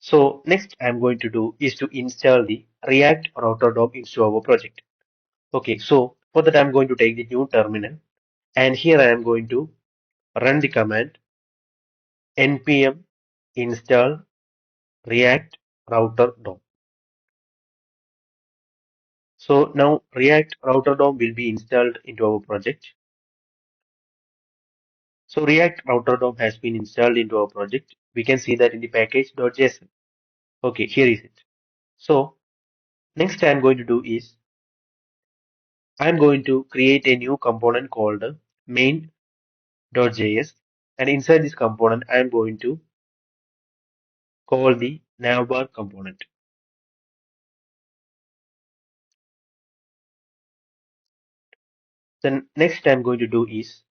So next I'm going to do is to install the React Router DOM into our project. Okay, so for that I'm going to take the new terminal and here I am going to run the command npm install React Router DOM. So now React Router DOM will be installed into our project. So React Router DOM has been installed into our project. We can see that in the package.json. Okay, here is it. So next I'm going to do is I'm going to create a new component called main.js, and inside this component I'm going to call the navbar component. Then next I'm going to do is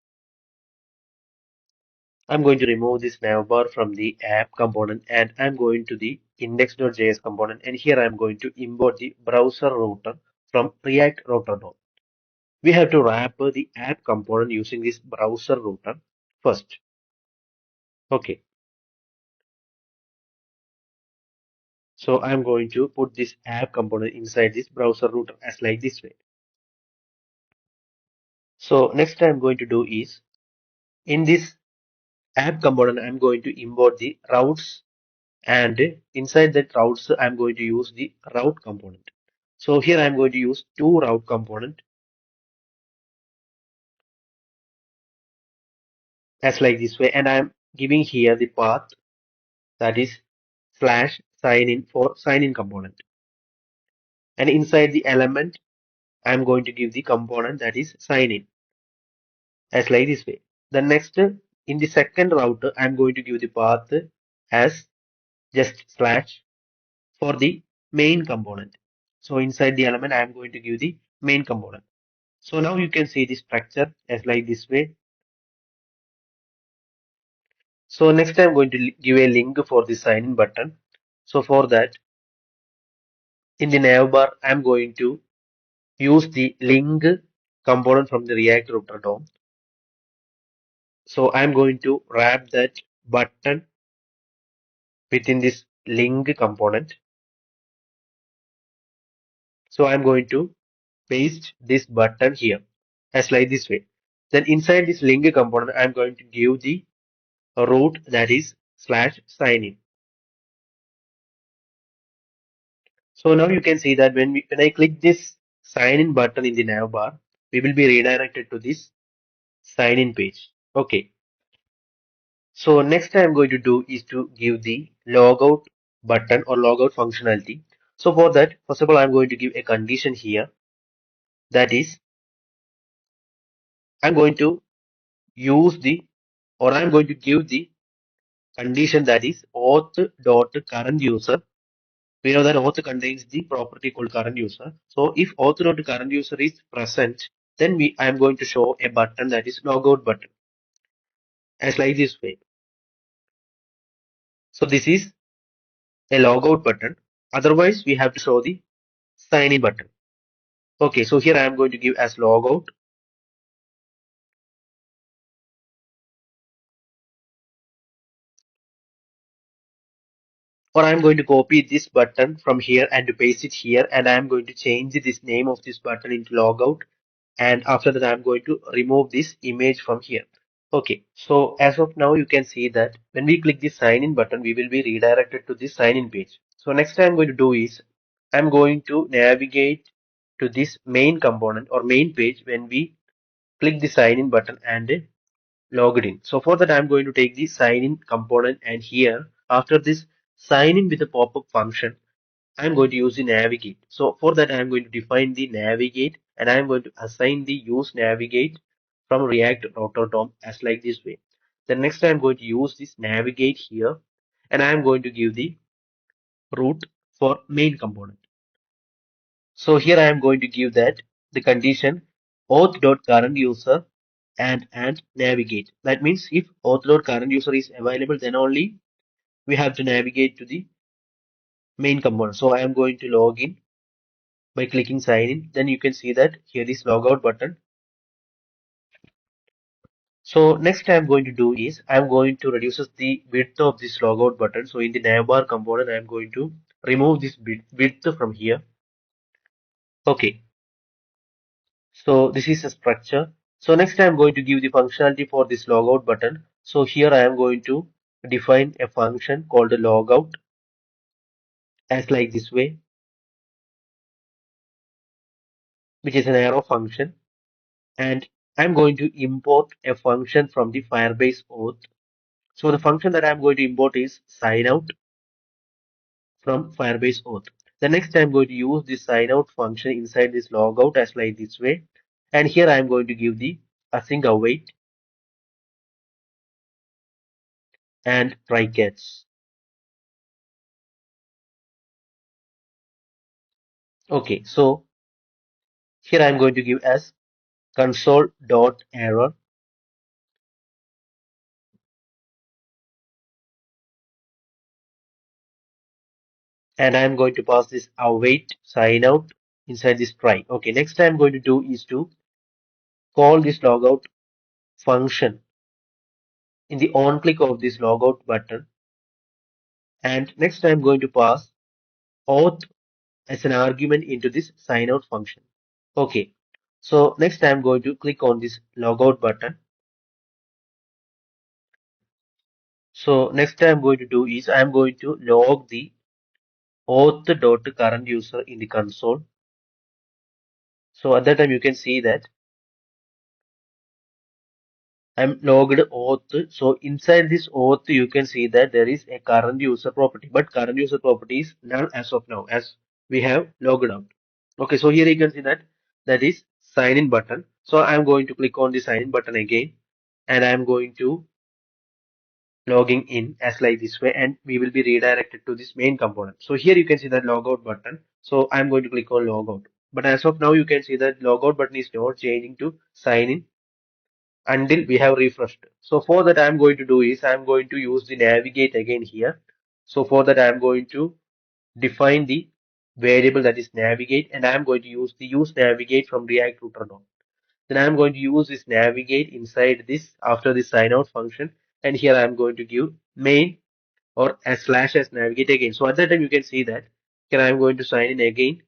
I'm going to remove this navbar from the app component and I'm going to the index.js component, and here I'm going to import the browser router from React Router DOM. We have to wrap the app component using this browser router first. Okay, so I'm going to put this app component inside this browser router as like this way. So next I'm going to do is in this app component I'm going to import the routes, and inside that routes I'm going to use the route component. So here I'm going to use two route component as like this way, and I'm giving here the path that is slash sign in for sign in component, and inside the element I'm going to give the component that is sign in as like this way. The next in the second route I'm going to give the path as just slash for the main component. So inside the element I'm going to give the main component. So now you can see the structure as like this way. So next I'm going to give a link for the sign in button. So for that in the navbar I'm going to use the link component from the React Router DOM. So I'm going to wrap that button within this link component. So I'm going to paste this button here as like this way. Then inside this link component, I'm going to give the route that is slash sign in. So now you can see that when I click this sign in button in the navbar, we will be redirected to this sign in page. Okay. So next I'm going to do is to give the logout button or logout functionality. So for that, first of all, I'm going to give a condition here, that is I'm going to use the or I'm going to give the condition that is auth dot current user. We know that auth contains the property called current user. So if auth dot current user is present, then I am going to show a button that is logout button as like this way. So this is a logout button. Otherwise, we have to show the sign in button. Okay, so here I am going to give as logout, or I am going to copy this button from here and to paste it here, and I am going to change this name of this button into logout, and after that I'm going to remove this image from here. Okay, so as of now you can see that when we click the sign in button we will be redirected to this sign in page. So next I'm going to do is I'm going to navigate to this main component or main page when we click the sign in button and logged in. So for that I'm going to take the sign in component, and here after this sign in with a pop-up function I'm going to use the navigate. So for that I'm going to define the navigate, and I'm going to assign the use navigate from React Router DOM as like this way. Then next I'm going to use this navigate here, and I'm going to give the root for main component. So here I am going to give that the condition auth.current user and navigate. That means if auth.current user is available, then only we have to navigate to the main component. So I am going to log in by clicking sign in. Then you can see that here is logout button. So next I'm going to do is I'm going to reduce the width of this logout button. So in the navbar component, I'm going to remove this width from here. Okay. So this is a structure. So next I'm going to give the functionality for this logout button. So here I am going to define a function called logout as like this way, which is an arrow function. And I'm going to import a function from the Firebase auth. So the function that I'm going to import is sign out from Firebase auth. The next I'm going to use this sign out function inside this logout as like this way. And here I'm going to give the async await and try catch. Okay, so here I'm going to give as console.error, and I'm going to pass this await sign out inside this try. Okay, next I'm going to do is to call this logout function in the on click of this logout button, and next I'm going to pass auth as an argument into this sign out function. Okay, so next I'm going to click on this logout button. So next I'm going to do is I'm going to log the auth.current user in the console. So at that time you can see that I'm logged auth. So inside this auth, you can see that there is a current user property, but current user property is null as of now, as we have logged out. Okay, so here you can see that that is sign in button. So I'm going to click on the sign in button again, and I'm going to logging in as like this way, and we will be redirected to this main component. So here you can see that logout button. So I'm going to click on logout. But as of now, you can see that logout button is not changing to sign in until we have refreshed. So for that I'm going to do is I'm going to use the navigate again here. So for that I'm going to define the variable that is navigate, and I'm going to use the use navigate from React router node. Then I'm going to use this navigate inside this after the sign out function, and here I'm going to give main or a slash as navigate again. So at that time you can see that here I'm going to sign in again.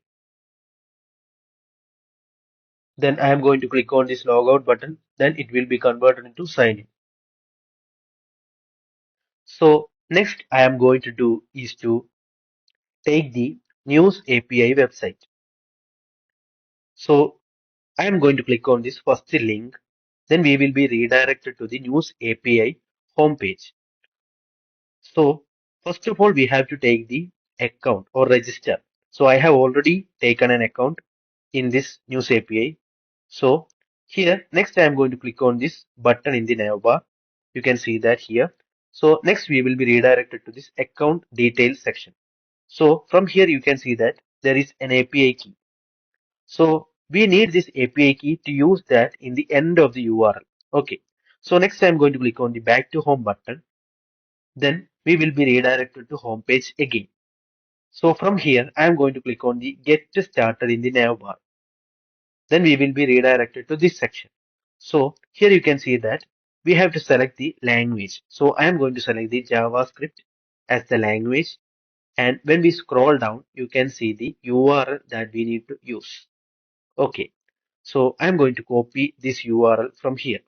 Then I am going to click on this logout button. Then it will be converted into sign in. So next I am going to do is to take the news API website. So I am going to click on this first link. Then we will be redirected to the news API homepage. So first of all, we have to take the account or register. So I have already taken an account in this news API. So here, next I am going to click on this button in the navbar. You can see that here. So next we will be redirected to this account details section. So from here you can see that there is an API key. So we need this API key to use that in the end of the URL. Okay. So next I'm going to click on the back to home button. Then we will be redirected to home page again. So from here I'm going to click on the get started in the navbar. Then we will be redirected to this section. So here you can see that we have to select the language. So I am going to select the JavaScript as the language. And when we scroll down, you can see the URL that we need to use. Okay. So I'm going to copy this URL from here.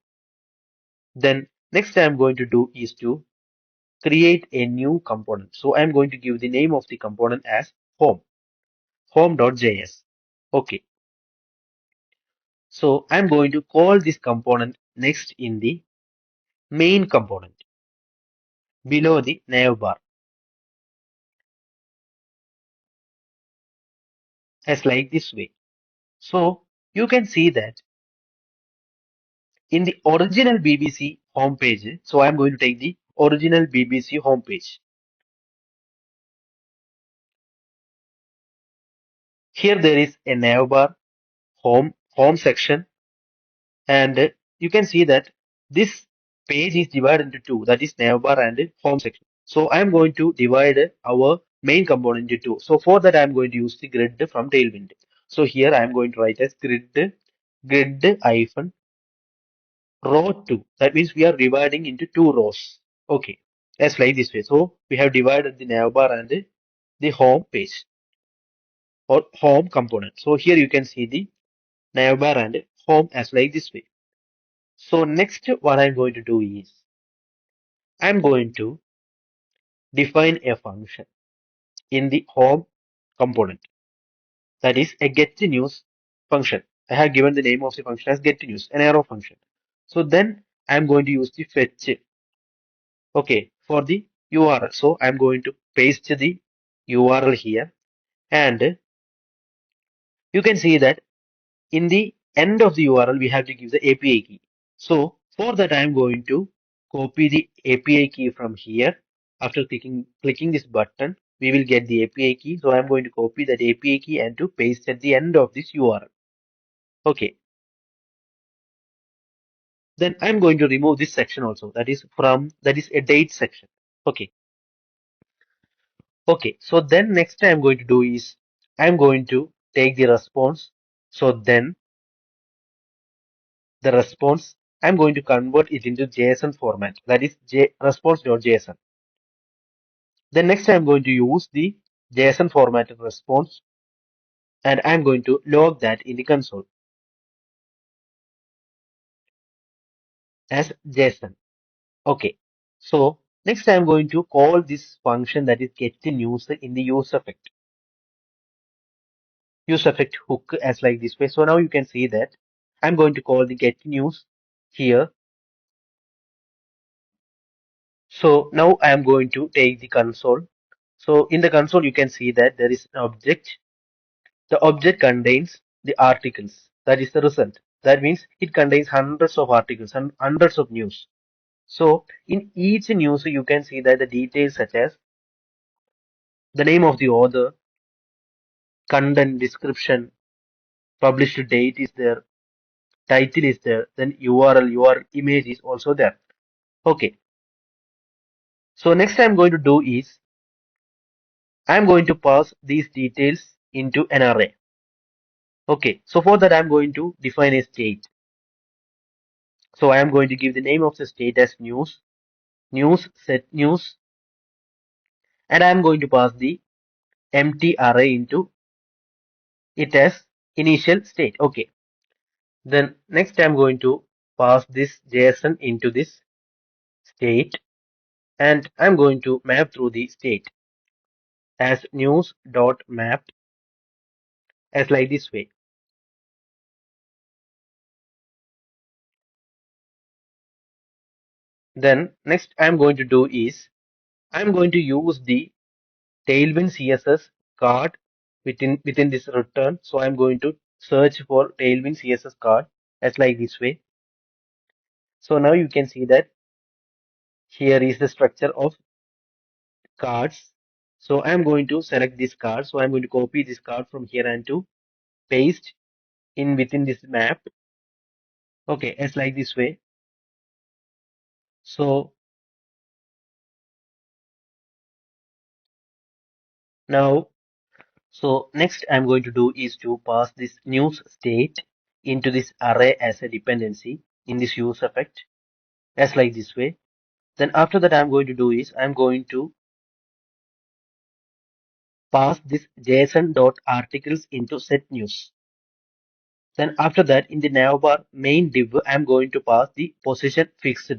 Then next I'm going to do is to create a new component. So I'm going to give the name of the component as home.js. Okay. So I'm going to call this component next in the main component below the navbar as like this way. So you can see that in the original BBC homepage. So I'm going to take the original BBC homepage. Here there is a navbar, home section, and you can see that this page is divided into two, that is navbar and home section. So I'm going to divide our main component into two. So for that I'm going to use the grid from Tailwind. So here I'm going to write as grid hyphen row 2. That means we are dividing into two rows. Okay, let's like this way. So we have divided the navbar and the home page or home component. So here you can see the navbar and home as like this way. So next what I'm going to do is I'm going to define a function in the home component. That is a get news function. I have given the name of the function as get news, an arrow function. So then I'm going to use the fetch, okay, for the URL. So I'm going to paste the URL here, and you can see that in the end of the URL we have to give the API key. So for that I'm going to copy the API key from here. After clicking this button, we will get the API key. So I'm going to copy that API key and to paste at the end of this URL. Okay. Then I'm going to remove this section also. That is a date section. Okay. Okay. So then next I'm going to do is I'm going to take the response. So then the response, I'm going to convert it into JSON format. That is response.json. Then next I'm going to use the JSON formatted response, and I'm going to log that in the console as JSON. Okay. So next I'm going to call this function that is getNews in the use effect hook as like this way. So now you can see that I'm going to call the getNews here. So now I am going to take the console. So in the console you can see that there is an object. The object contains the articles. That is the result. That means it contains hundreds of articles and hundreds of news. So in each news you can see that the details such as the name of the author, content description, published date is there, title is there, then URL, your image is also there. Okay. So next I'm going to do is I'm going to pass these details into an array. Okay. So for that I'm going to define a state. So I am going to give the name of the state as news set news, and I am going to pass the empty array into it as initial state. Okay. Then next I'm going to pass this JSON into this state, and I'm going to map through the state as news dot map as like this way. Then next I'm going to do is I'm going to use the Tailwind CSS card within this return. So I'm going to search for Tailwind CSS card as like this way. So now you can see that here is the structure of cards. So I'm going to select this card. So I'm going to copy this card from here and to paste in within this map. Okay, as like this way. So now, so next I'm going to do is to pass this news state into this array as a dependency in this use effect as like this way. Then after that I'm going to do is I'm going to pass this JSON.articles into set news. Then after that in the navbar main div I'm going to pass the position fixed.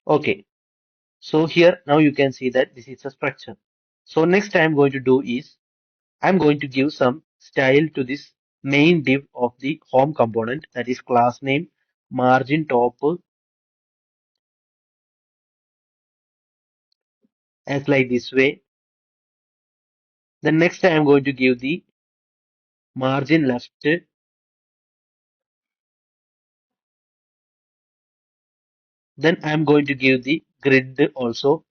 Okay. So here now you can see that this is a structure. So next I'm going to do is I'm going to give some style to this main div of the home component, that is class name margin top as like this way. Then next I'm going to give the margin left. Then I'm going to give the grid also.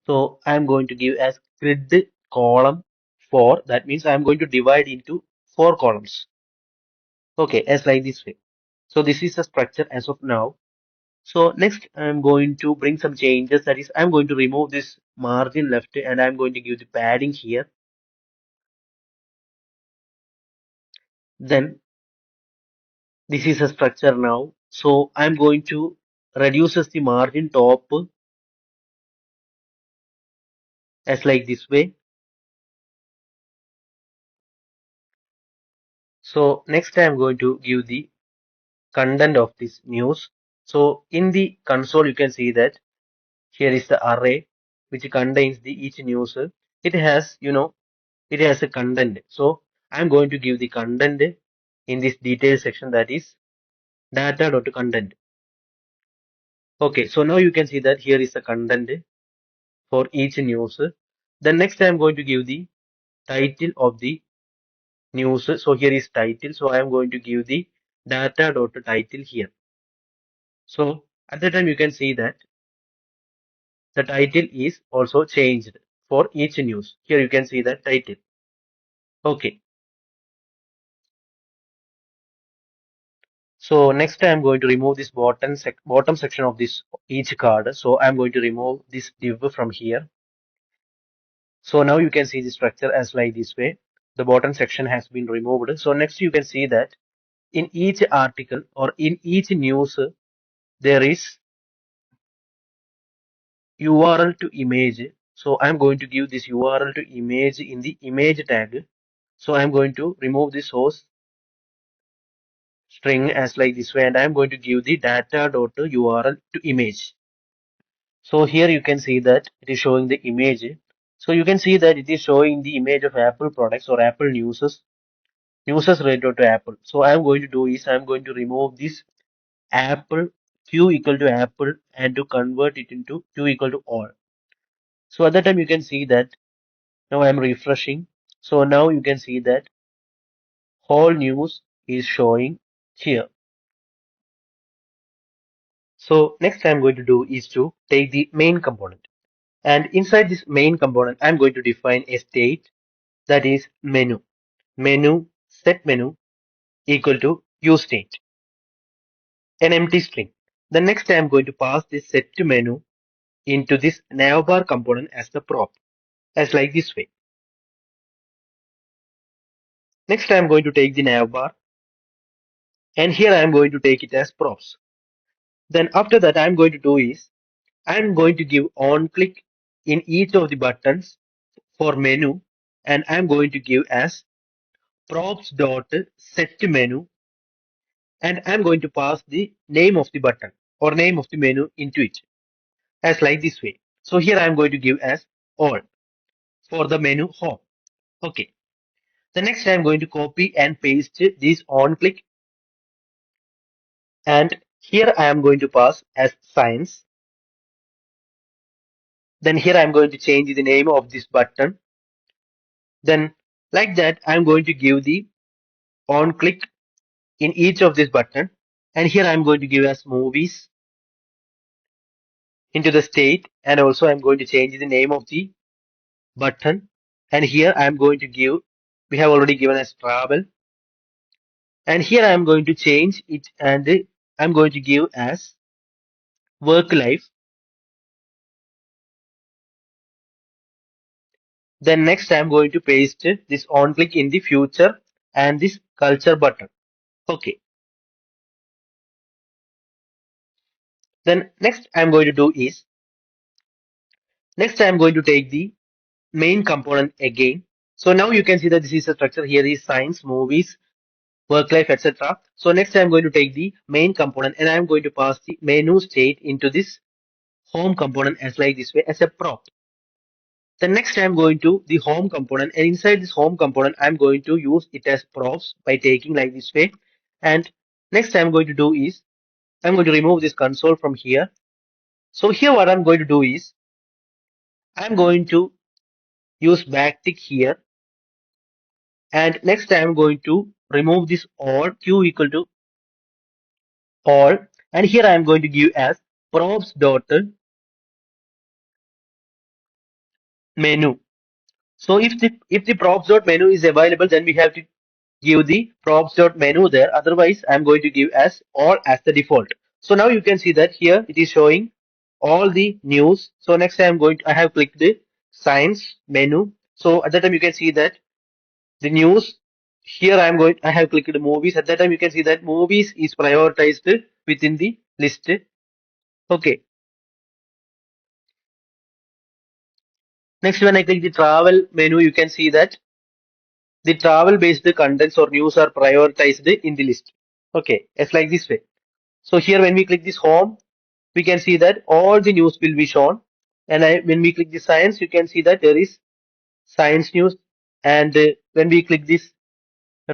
So I'm going to give as grid column 4. That means I'm going to divide into 4 columns. Okay, as like this way. So this is the structure as of now. So next I'm going to bring some changes. That is, I'm going to remove this margin left and I'm going to give the padding here. This is a structure now. So I'm going to reduces the margin top as like this way. So next I'm going to give the content of this news. So in the console, you can see that here is the array which contains the each news. It has, it has a content. So I'm going to give the content in this detail section, that is data.content. Okay, so now you can see that here is the content for each news. Then next I'm going to give the title of the news. So here is title. So I am going to give the data.title here. So at that time you can see that the title is also changed for each news. Here you can see the title. Okay. So next I'm going to remove this bottom section of this each card. So I'm going to remove this div from here. So now you can see the structure as like this way. The bottom section has been removed. So next you can see that in each article or in each news there is URL to image. So I'm going to give this URL to image in the image tag. So I'm going to remove the source string as like this way, and I'm going to give the data.url to image. So here you can see that it is showing the image. So you can see that it is showing the image of Apple products or Apple news related to Apple. So I'm going to do is I'm going to remove this Apple q equal to Apple and to convert it into q equal to all. So at that time you can see that now I'm refreshing. So now you can see that whole news is showing here. So next I'm going to do is to take the main component. And inside this main component, I'm going to define a state, that is menu. Menu, set menu equal to useState, an empty string. The next I'm going to pass this set to menu into this navbar component as the prop, as like this way. Next I'm going to take the navbar, and here I'm going to take it as props. Then after that I'm going to do is I'm going to give on click in each of the buttons for menu, and I'm going to give as props dot set menu, and I'm going to pass the name of the button or name of the menu into it as like this way. So here I'm going to give as all for the menu home. Okay. The next I'm going to copy and paste this on click, and here I am going to pass as science. Then here I'm going to change the name of this button. Then like that I'm going to give the on click in each of this button, and here I'm going to give as movies into the state, and also I'm going to change the name of the button, and here I'm going to give, we have already given as travel, and here I'm going to change it, and I'm going to give as work life. Then next I'm going to paste this on click in the future and this culture button. Okay. Then next I'm going to do is, next I'm going to take the main component again. So now you can see that this is a structure. Here is science, movies, work life, etc. So next I'm going to take the main component, and I'm going to pass the menu state into this home component as like this way as a prop. Then next I'm going to the home component, and inside this home component I'm going to use it as props by taking like this way. And next I'm going to do is I'm going to remove this console from here. So here what I'm going to do is I'm going to use backtick here, and next I'm going to remove this all q equal to all, and here I'm going to give as props dot menu. So if the props dot menu is available, then we have to give the props dot menu there. Otherwise, I'm going to give as all as the default. So now you can see that here it is showing all the news. So next I'm going to, I have clicked the science menu. So at that time you can see that the news here I have clicked movies. At that time, you can see that movies is prioritized within the list. Okay. Next, when I click the travel menu, you can see that the travel based contents or news are prioritized in the list. Okay. It's like this way. So here, when we click this home, we can see that all the news will be shown. And when we click the science, you can see that there is science news. And when we click this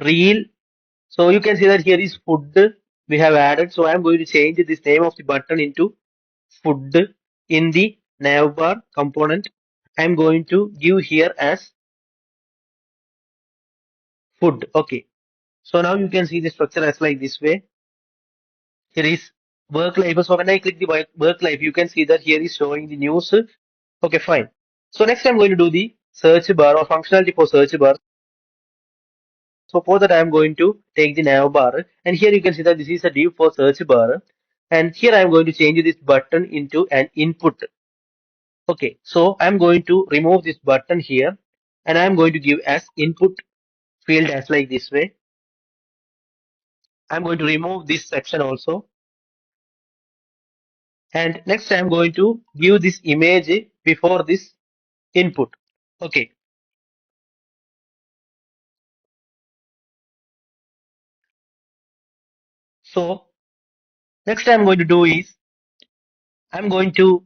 reel, so you can see that here is food we have added. So I'm going to change this name of the button into food in the navbar component. I'm going to give here as food. Okay. So now you can see the structure as like this way. Here is work life. So when I click the work life, you can see that here is showing the news. Okay, fine. So next I'm going to do the search bar or functionality for search bar. So for that I'm going to take the nav bar, and here you can see that this is a div for search bar, and here I'm going to change this button into an input. Okay, so I'm going to remove this button here, and I'm going to give as input field as like this way. I'm going to remove this section also, and next I'm going to give this image before this input. Okay, so next I'm going to do is I'm going to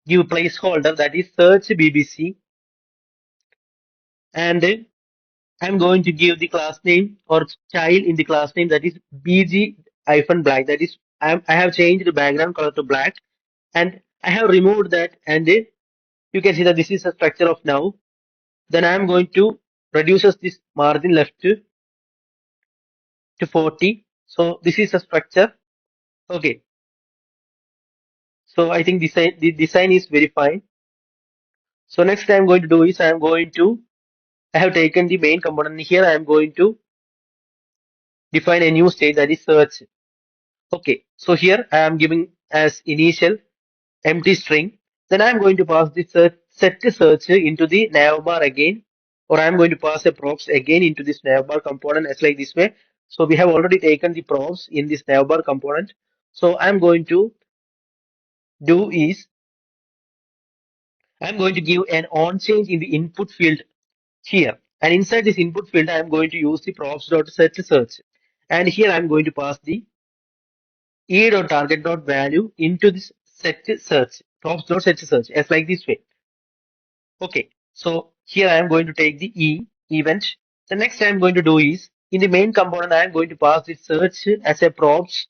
give placeholder that is search BBC, and I'm going to give the class name or child in the class name that is BG hyphen black. That is, I have changed the background color to black, and I have removed that, and you can see that this is a structure of now. Then I'm going to reduces this margin left to 40. So this is a structure. Okay. So I think the design is very fine. So next I'm going to do is I have taken the main component here. I'm going to define a new state that is search. Okay, so here I am giving as initial empty string. Then I am going to pass the set search into the navbar again, or I am going to pass a props again into this navbar component as like this way. So we have already taken the props in this navbar component. So I am going to do is I am going to give an on change in the input field here. And inside this input field, I am going to use the props.set search. And here I am going to pass the e.target.value into this set search, props.set search, as like this way. Okay, so here I am going to take the event. The next I am going to do is in the main component, I am going to pass the search as a props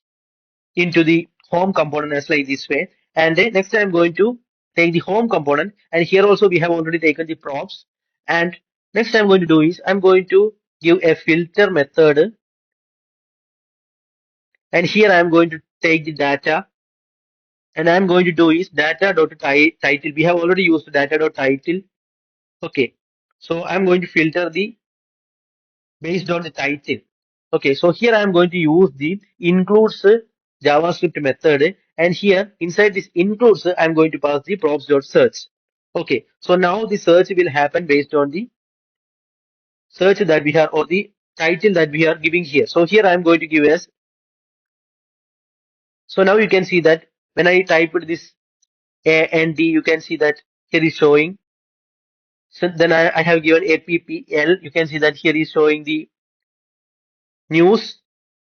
into the home component as like this way. And then next I am going to take the home component, and here also we have already taken the props. And next I'm going to do is I'm going to give a filter method, and here I am going to take the data, and I'm going to do is data.title. We have already used data.title. Okay. So I'm going to filter the based on the title. Okay. So here I'm going to use the includes JavaScript method. And here inside this includes, I'm going to pass the props.search. Okay. So now the search will happen based on the search that we have or the title that we are giving here. So here I'm going to give as, so now you can see that when I typed this A and D, you can see that here is showing. So then I have given APPL. You can see that here is showing the news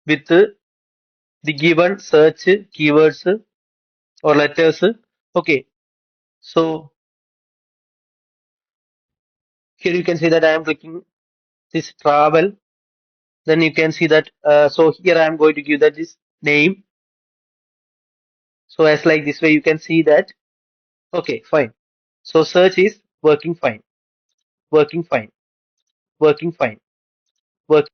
with the given search keywords or letters. Okay. So here you can see that I am clicking this travel. Then you can see that, so here I am going to give that this name. So as like this way, you can see that. Okay, fine. So search is working fine, working fine, working fine, working.